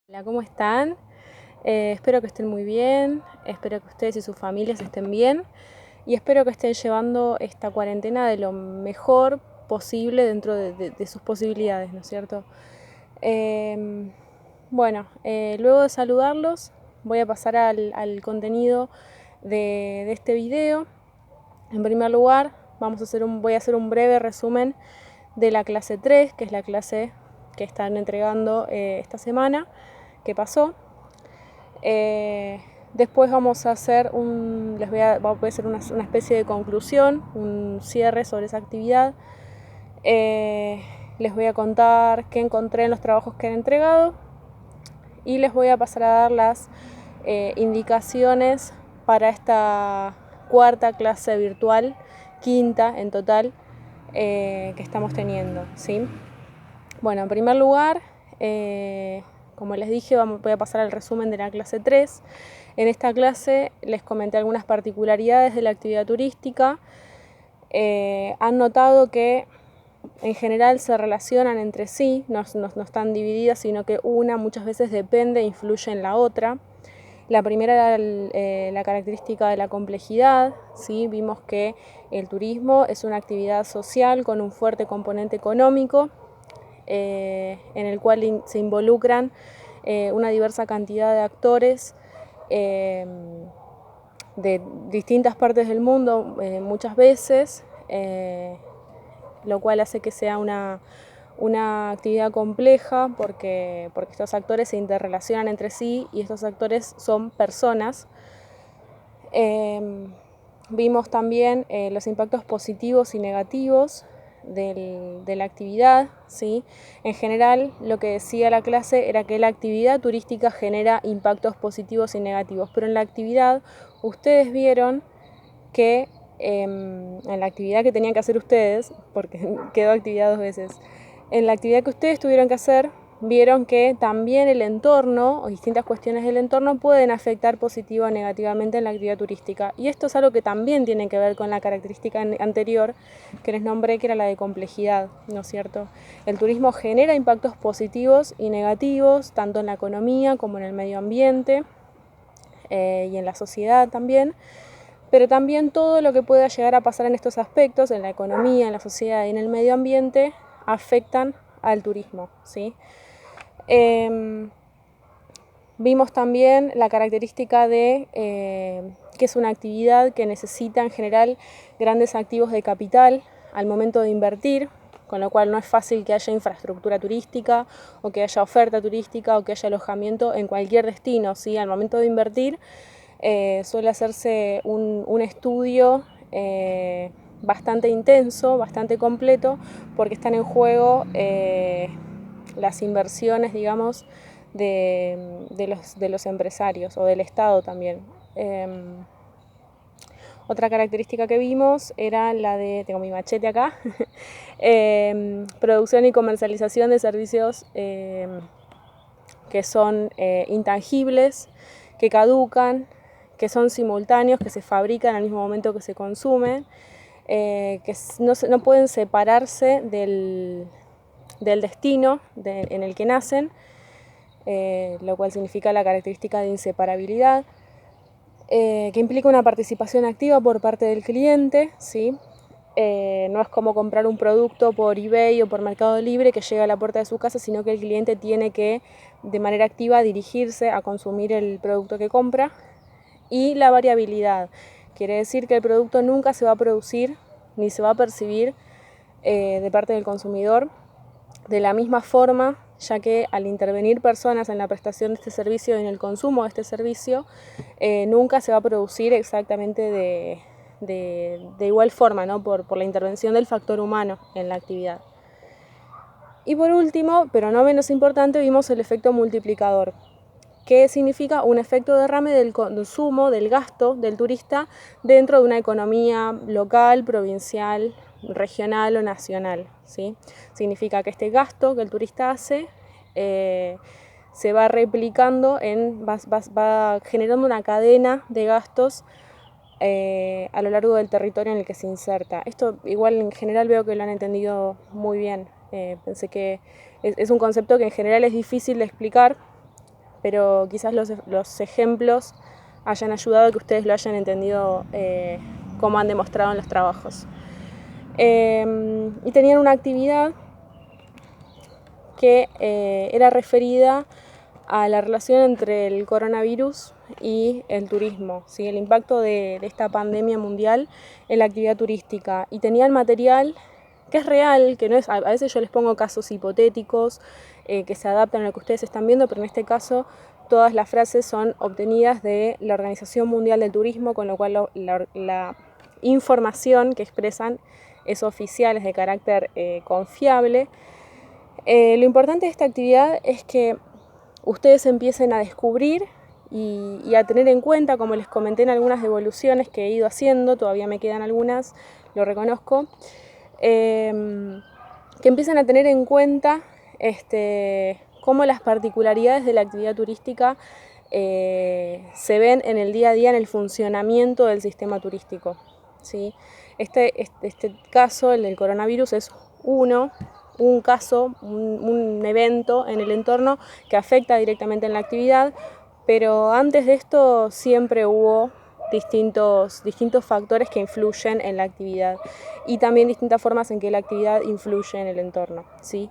Hola, ¿cómo están? Espero que estén muy bien, espero que ustedes y sus familias estén bien y espero que estén llevando esta cuarentena de lo mejor posible dentro de sus posibilidades, ¿no es cierto? Luego de saludarlos voy a pasar al contenido de este video. En primer lugar, voy a hacer un breve resumen de la clase 3, que es la clase que están entregando esta semana que pasó. Después vamos a hacer voy a hacer una especie de conclusión, un cierre sobre esa actividad. Les voy a contar qué encontré en los trabajos que han entregado y les voy a pasar a dar las indicaciones para esta cuarta clase virtual, quinta en total, que estamos teniendo, ¿sí? Bueno, en primer lugar, como les dije, voy a pasar al resumen de la clase 3. En esta clase les comenté algunas particularidades de la actividad turística. Han notado que en general se relacionan entre sí, no están divididas, sino que una muchas veces depende e influye en la otra. La primera era la característica de la complejidad, ¿sí? Vimos que el turismo es una actividad social con un fuerte componente económico, en el cual se involucran una diversa cantidad de actores de distintas partes del mundo muchas veces, lo cual hace que sea una actividad compleja porque estos actores se interrelacionan entre sí y estos actores son personas. Vimos también los impactos positivos y negativos de la actividad, ¿sí? En general, lo que decía la clase era que la actividad turística genera impactos positivos y negativos, pero en la actividad ustedes vieron que en la actividad que tenían que hacer ustedes, porque quedó actividad 2 veces, en la actividad que ustedes tuvieron que hacer, vieron que también el entorno o distintas cuestiones del entorno pueden afectar positiva o negativamente en la actividad turística. Y esto es algo que también tiene que ver con la característica anterior que les nombré, que era la de complejidad, ¿no es cierto? El turismo genera impactos positivos y negativos, tanto en la economía como en el medio ambiente y en la sociedad también. Pero también todo lo que pueda llegar a pasar en estos aspectos, en la economía, en la sociedad y en el medio ambiente, afectan al turismo, ¿sí? Vimos también la característica de que es una actividad que necesita en general grandes activos de capital al momento de invertir, con lo cual no es fácil que haya infraestructura turística o que haya oferta turística o que haya alojamiento en cualquier destino, ¿sí? Al momento de invertir suele hacerse un estudio bastante intenso, bastante completo, porque están en juego las inversiones, digamos, de los empresarios o del Estado también. Otra característica que vimos era la de, tengo mi machete acá, producción y comercialización de servicios que son intangibles, que caducan, que son simultáneos, que se fabrican al mismo momento que se consumen, que no pueden separarse del destino en el que nacen, lo cual significa la característica de inseparabilidad, que implica una participación activa por parte del cliente, ¿sí? No es como comprar un producto por eBay o por Mercado Libre que llega a la puerta de su casa, sino que el cliente tiene que de manera activa dirigirse a consumir el producto que compra. Y la variabilidad quiere decir que el producto nunca se va a producir ni se va a percibir de parte del consumidor de la misma forma, ya que al intervenir personas en la prestación de este servicio y en el consumo de este servicio, nunca se va a producir exactamente de igual forma, ¿no? por la intervención del factor humano en la actividad. Y por último, pero no menos importante, vimos el efecto multiplicador, que significa un efecto derrame del consumo, del gasto del turista dentro de una economía local, provincial, regional o nacional, ¿sí? Significa que este gasto que el turista hace se va replicando, va generando una cadena de gastos a lo largo del territorio en el que se inserta. Esto igual en general veo que lo han entendido muy bien. Pensé que es un concepto que en general es difícil de explicar, pero quizás los ejemplos hayan ayudado a que ustedes lo hayan entendido como han demostrado en los trabajos. Y tenían una actividad que era referida a la relación entre el coronavirus y el turismo, ¿sí? El impacto de esta pandemia mundial en la actividad turística. Y tenían material que es real, que no es, a veces yo les pongo casos hipotéticos que se adaptan a lo que ustedes están viendo, pero en este caso todas las frases son obtenidas de la Organización Mundial del Turismo, con lo cual la información que expresan es oficial, es de carácter confiable. Lo importante de esta actividad es que ustedes empiecen a descubrir y a tener en cuenta, como les comenté en algunas devoluciones que he ido haciendo, todavía me quedan algunas, lo reconozco, que empiecen a tener en cuenta cómo las particularidades de la actividad turística se ven en el día a día en el funcionamiento del sistema turístico, ¿sí? Este caso, el del coronavirus, es un caso, un evento en el entorno que afecta directamente en la actividad, pero antes de esto siempre hubo distintos factores que influyen en la actividad y también distintas formas en que la actividad influye en el entorno, ¿sí?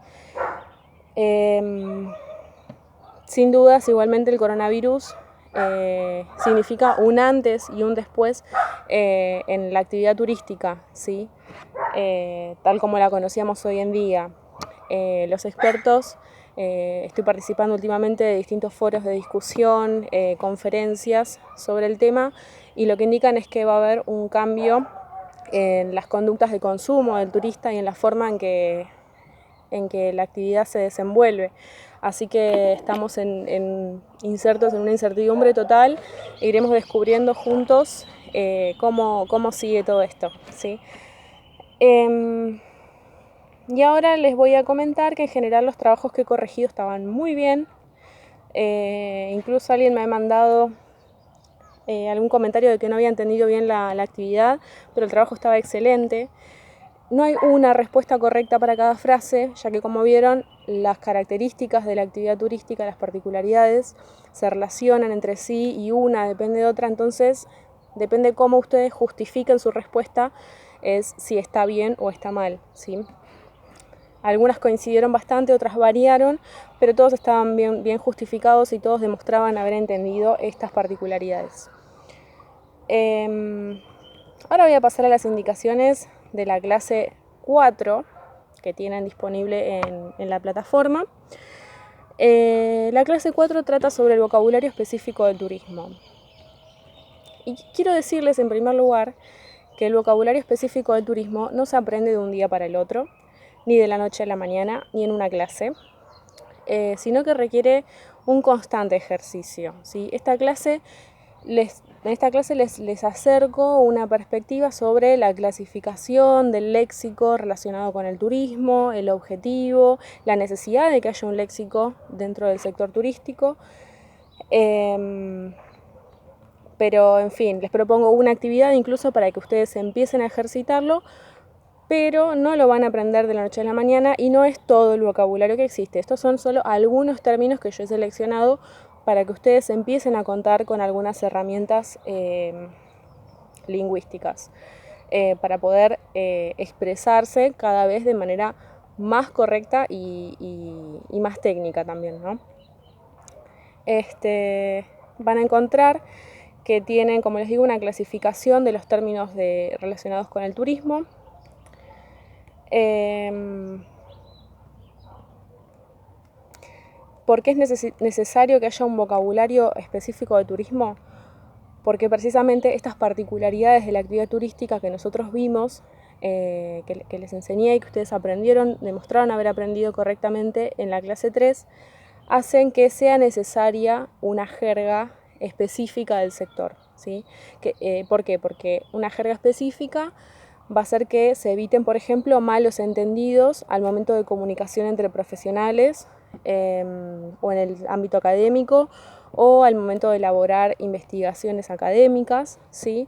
Sin dudas, igualmente el coronavirus significa un antes y un después en la actividad turística, ¿sí? Tal como la conocíamos hoy en día. Los expertos, estoy participando últimamente de distintos foros de discusión, conferencias sobre el tema, y lo que indican es que va a haber un cambio en las conductas de consumo del turista y en la forma en que la actividad se desenvuelve. Así que estamos insertos en una incertidumbre total e iremos descubriendo juntos cómo sigue todo esto, ¿sí? Y ahora les voy a comentar que en general los trabajos que he corregido estaban muy bien. Incluso alguien me ha mandado algún comentario de que no había entendido bien la actividad, pero el trabajo estaba excelente. No hay una respuesta correcta para cada frase, ya que, como vieron, las características de la actividad turística, las particularidades, se relacionan entre sí y una depende de otra. Entonces, depende cómo ustedes justifiquen su respuesta, es si está bien o está mal, ¿sí? Algunas coincidieron bastante, otras variaron, pero todos estaban bien justificados y todos demostraban haber entendido estas particularidades. Ahora voy a pasar a las indicaciones de la clase 4 que tienen disponible en la plataforma. La clase 4 trata sobre el vocabulario específico del turismo. Y quiero decirles en primer lugar que el vocabulario específico del turismo no se aprende de un día para el otro, ni de la noche a la mañana, ni en una clase, sino que requiere un constante ejercicio, ¿sí? En esta clase les acerco una perspectiva sobre la clasificación del léxico relacionado con el turismo, el objetivo, la necesidad de que haya un léxico dentro del sector turístico. Pero, en fin, les propongo una actividad incluso para que ustedes empiecen a ejercitarlo, pero no lo van a aprender de la noche a la mañana y no es todo el vocabulario que existe. Estos son solo algunos términos que yo he seleccionado para que ustedes empiecen a contar con algunas herramientas lingüísticas para poder expresarse cada vez de manera más correcta y más técnica también, ¿no? Van a encontrar que tienen, como les digo, una clasificación de los términos relacionados con el turismo. ¿Por qué es necesario que haya un vocabulario específico de turismo? Porque precisamente estas particularidades de la actividad turística que nosotros vimos, que les enseñé y que ustedes aprendieron, demostraron haber aprendido correctamente en la clase 3, hacen que sea necesaria una jerga específica del sector, ¿sí? ¿Por qué? Porque una jerga específica va a hacer que se eviten, por ejemplo, malos entendidos al momento de comunicación entre profesionales o en el ámbito académico o al momento de elaborar investigaciones académicas, ¿sí?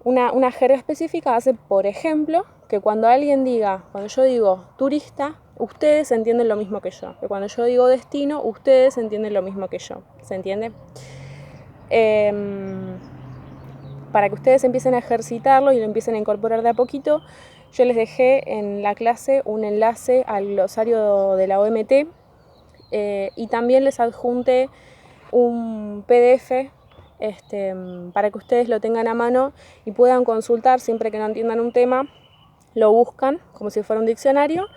Una jerga específica hace, por ejemplo, que cuando yo digo turista, ustedes entienden lo mismo que yo. Que cuando yo digo destino, ustedes entienden lo mismo que yo. ¿Se entiende? Para que ustedes empiecen a ejercitarlo y lo empiecen a incorporar de a poquito, yo les dejé en la clase un enlace al glosario de la OMT y también les adjunté un PDF para que ustedes lo tengan a mano y puedan consultar siempre que no entiendan un tema, lo buscan como si fuera un diccionario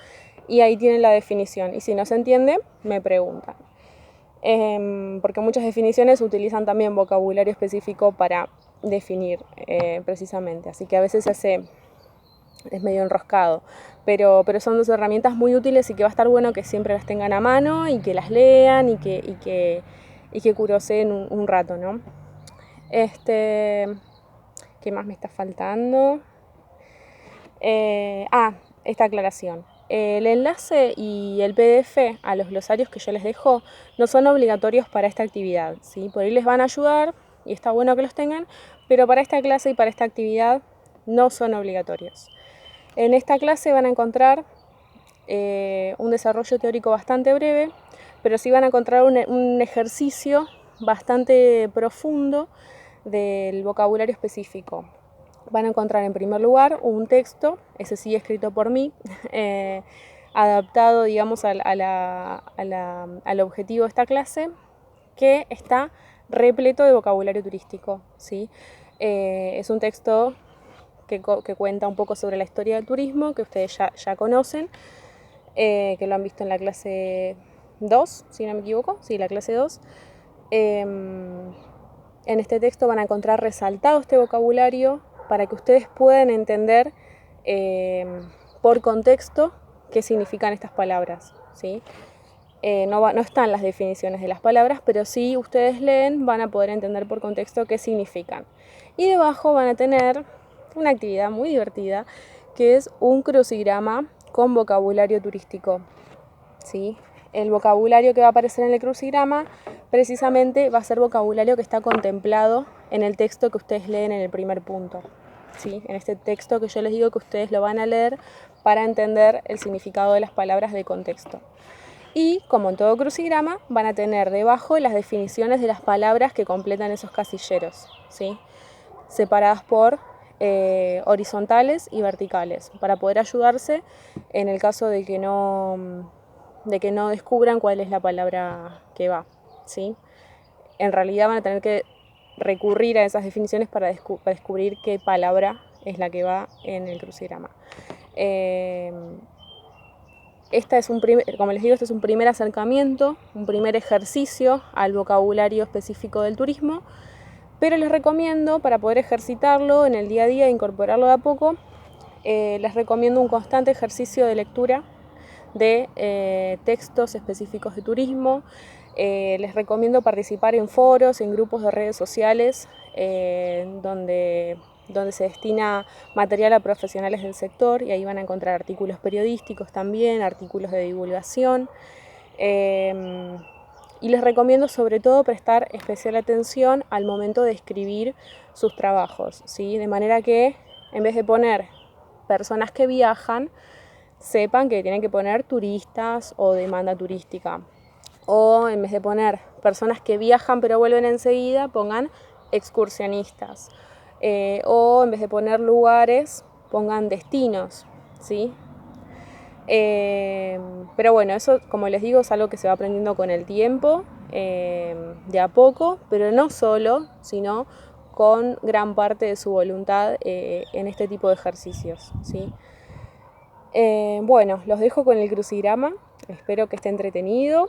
y ahí tienen la definición. Y si no se entiende, me preguntan. Porque muchas definiciones utilizan también vocabulario específico para definir precisamente, así que a veces es medio enroscado, pero son dos herramientas muy útiles y que va a estar bueno que siempre las tengan a mano y que las lean y que curoseen un rato, ¿no? ¿Qué más me está faltando? Esta aclaración. El enlace y el PDF a los glosarios que yo les dejo no son obligatorios para esta actividad, ¿sí? Por ahí les van a ayudar y está bueno que los tengan, pero para esta clase y para esta actividad no son obligatorios. En esta clase van a encontrar un desarrollo teórico bastante breve, pero sí van a encontrar un ejercicio bastante profundo del vocabulario específico. Van a encontrar en primer lugar un texto, ese sí escrito por mí, adaptado, digamos, al objetivo de esta clase, que está repleto de vocabulario turístico, ¿sí? Es un texto que cuenta un poco sobre la historia del turismo, que ustedes ya conocen, que lo han visto en la clase 2, si no me equivoco, sí, la clase 2. En este texto van a encontrar resaltado este vocabulario para que ustedes puedan entender por contexto qué significan estas palabras, ¿sí? No están las definiciones de las palabras, pero si ustedes leen van a poder entender por contexto qué significan. Y debajo van a tener una actividad muy divertida que es un crucigrama con vocabulario turístico, ¿sí? El vocabulario que va a aparecer en el crucigrama precisamente va a ser vocabulario que está contemplado en el texto que ustedes leen en el primer punto, ¿sí? En este texto que yo les digo que ustedes lo van a leer para entender el significado de las palabras de contexto. Y, como en todo crucigrama, van a tener debajo las definiciones de las palabras que completan esos casilleros, ¿sí? Separadas por horizontales y verticales, para poder ayudarse en el caso de que no descubran cuál es la palabra que va, ¿sí? En realidad van a tener que recurrir a esas definiciones para descubrir qué palabra es la que va en el crucigrama. Como les digo, este es un primer acercamiento, un primer ejercicio al vocabulario específico del turismo, pero les recomiendo, para poder ejercitarlo en el día a día e incorporarlo de a poco, les recomiendo un constante ejercicio de lectura de textos específicos de turismo. Les recomiendo participar en foros, en grupos de redes sociales donde se destina material a profesionales del sector, y ahí van a encontrar artículos periodísticos también, artículos de divulgación. Y les recomiendo sobre todo prestar especial atención al momento de escribir sus trabajos, ¿sí? De manera que en vez de poner personas que viajan, sepan que tienen que poner turistas o demanda turística. O en vez de poner personas que viajan pero vuelven enseguida, pongan excursionistas. O en vez de poner lugares, pongan destinos, ¿sí? Pero bueno, eso, como les digo, es algo que se va aprendiendo con el tiempo, de a poco, pero no solo, sino con gran parte de su voluntad en este tipo de ejercicios, ¿sí? Bueno, los dejo con el crucigrama, espero que esté entretenido,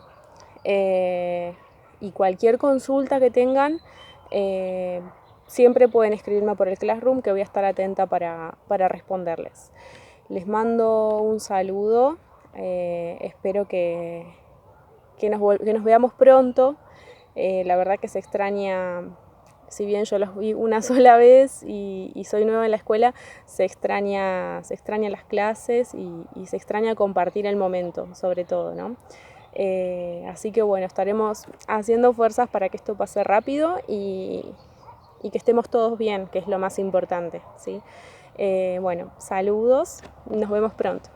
y cualquier consulta que tengan, siempre pueden escribirme por el Classroom, que voy a estar atenta para responderles. Les mando un saludo, espero que nos veamos pronto. La verdad que se extraña, si bien yo los vi una sola vez y soy nueva en la escuela, se extraña las clases y se extraña compartir el momento, sobre todo, ¿no? Así que bueno, estaremos haciendo fuerzas para que esto pase rápido y que estemos todos bien, que es lo más importante, ¿sí? Bueno, saludos, nos vemos pronto.